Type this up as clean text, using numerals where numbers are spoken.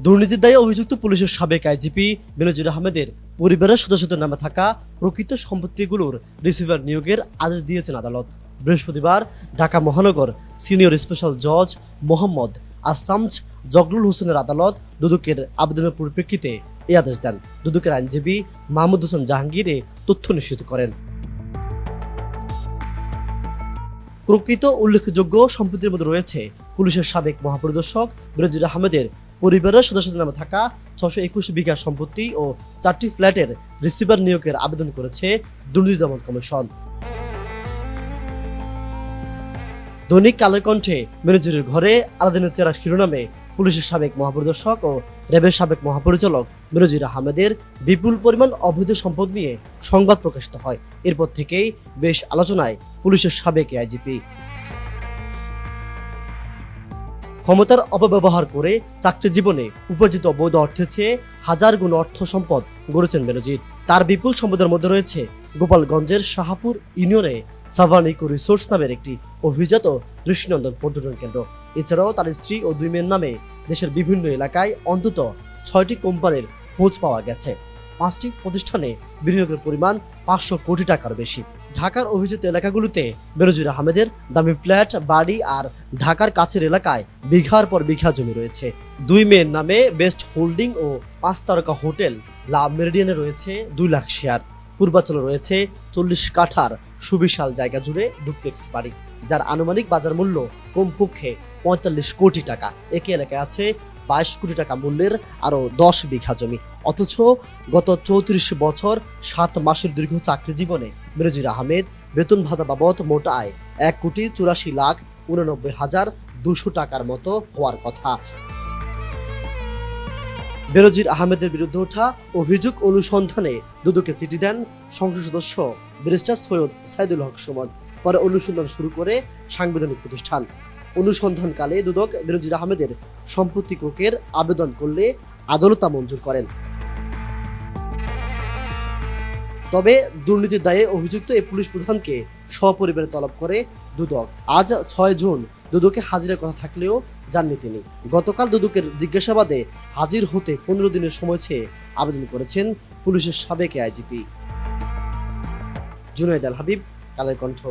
দুর্নীতির দায়ে অভিযুক্ত পুলিশের সাবেক আইজিপি বেনজির আহমেদের পরিবারের সদস্যদের নামে থাকা প্রকৃত সম্পত্তিগুলোর রিসিভার নিয়োগের আদেশ দিয়েছেন আদালত। বৃহস্পতিবার ঢাকা মহানগর সিনিয়র স্পেশাল জজ মোহাম্মদ আসামজ জগলুল হোসেনের আদালত দুদকের আবেদনের পরিপ্রেক্ষিতে এই আদেশ দেন। দুদকের আইনজীবী মাহমুদ হোসেন জাহাঙ্গীর এ তথ্য নিশ্চিত করেন। প্রকৃত উল্লেখযোগ্য সম্পত্তির মধ্যে রয়েছে পুলিশের সাবেক মহাপরিদর্শক বেনজির আহমেদের পরিবারের সদস্যদের নামে থাকা 621 বিঘা সম্পত্তি ও 4টি ফ্ল্যাটের রিসিভার নিয়োগের আবেদন করেছে দুর্নীতি দমন কমিশন। দৈনিক কালের কণ্ঠে বেনজিরের ঘরে আলাদিনের চেরাগ শিরোনামে পুলিশের সাবেক মহাপরিদর্শক ও র্যাবের সাবেক মহাপরিচালক বেনজির আহমেদের বিপুল পরিমাণ অবৈধ সম্পদ নিয়ে সংবাদ প্রকাশিত হয়। এরপর থেকেই বেশ আলোচনায় পুলিশের সাবেক আইজিপি। ক্ষমতার অপব্যবহার করে চাকরি জীবনে উপার্জিত অবৈধ অর্থের চেয়ে হাজার গুণ অর্থ সম্পদ গড়েছেন বেনজির। তার বিপুল সম্পদের মধ্যে রয়েছে গোপালগঞ্জের শাহাপুর ইউনিয়নে সাভান ইকো রিসোর্স নামের একটি অভিজাত দৃষ্টিনন্দন পর্যটন কেন্দ্র। এছাড়াও তার স্ত্রী ও 2 মেয়ের নামে দেশের বিভিন্ন এলাকায় অন্তত 6টি কোম্পানির খোঁজ পাওয়া গেছে। 5টি প্রতিষ্ঠানে বিনিয়োগের পরিমাণ 500 কোটি টাকার বেশি। ঢাকার অভিজাত এলাকাগুলোতে বেনজির আহমেদের দামি ফ্ল্যাট, বাড়ি আর ঢাকার কাছের এলাকায় বিঘার পর বিঘা জমি রয়েছে। 2 মেয়ের নামে বেস্ট হোল্ডিং ও 5 তারকা হোটেল লা মেরিডিয়ানে রয়েছে 2 লাখ শেয়ার। পূর্বাঞ্চলে রয়েছে 40 কাঠার সুবিশাল জায়গা জুড়ে ডুপ্লেক্স বাড়ি, যার আনুমানিক বাজার মূল্য কমপক্ষে 45 কোটি টাকা। একই এলাকায় আছে 22 কোটি টাকা মূল্যের আরো 10 বিঘা জমি। অথচ গত 34 বছর 7 মাসের দীর্ঘ চাকরি জীবনে বেনজির আহমেদ বেতন ভাতা বাবদ মোট আয় 1,84,89,200 টাকার মতো হওয়ার কথা। বেনজির আহমেদের বিরুদ্ধে ওঠা অভিযোগ অনুসন্ধানে দুদকে চিঠি দেন সংসদ সদস্য ব্যারিস্টার সৈয়দ সাইদুল হক সুমন। পরে অনুসন্ধান শুরু করে সাংবিধানিক প্রতিষ্ঠান। অনুসন্ধানকালে দুদক বেনজির আহমেদের সম্পত্তি ক্রয়ের আবেদন করলে আদালত তা মঞ্জুর করেন। তবে দুর্নীতির দায়ে অভিযুক্ত এই পুলিশ প্রধানকে সপরিবারে তলব করে দুদক। আজ 6 জুন দুদকে হাজিরার কথা থাকলেও যাননি তিনি। গতকাল দুদকের জিজ্ঞাসাবাদে হাজির হতে 15 দিনের সময় চেয়ে আবেদন করেছেন পুলিশের সাবেক আইজিপি। জুনায়েদ আল হাবিব, কালের কণ্ঠ।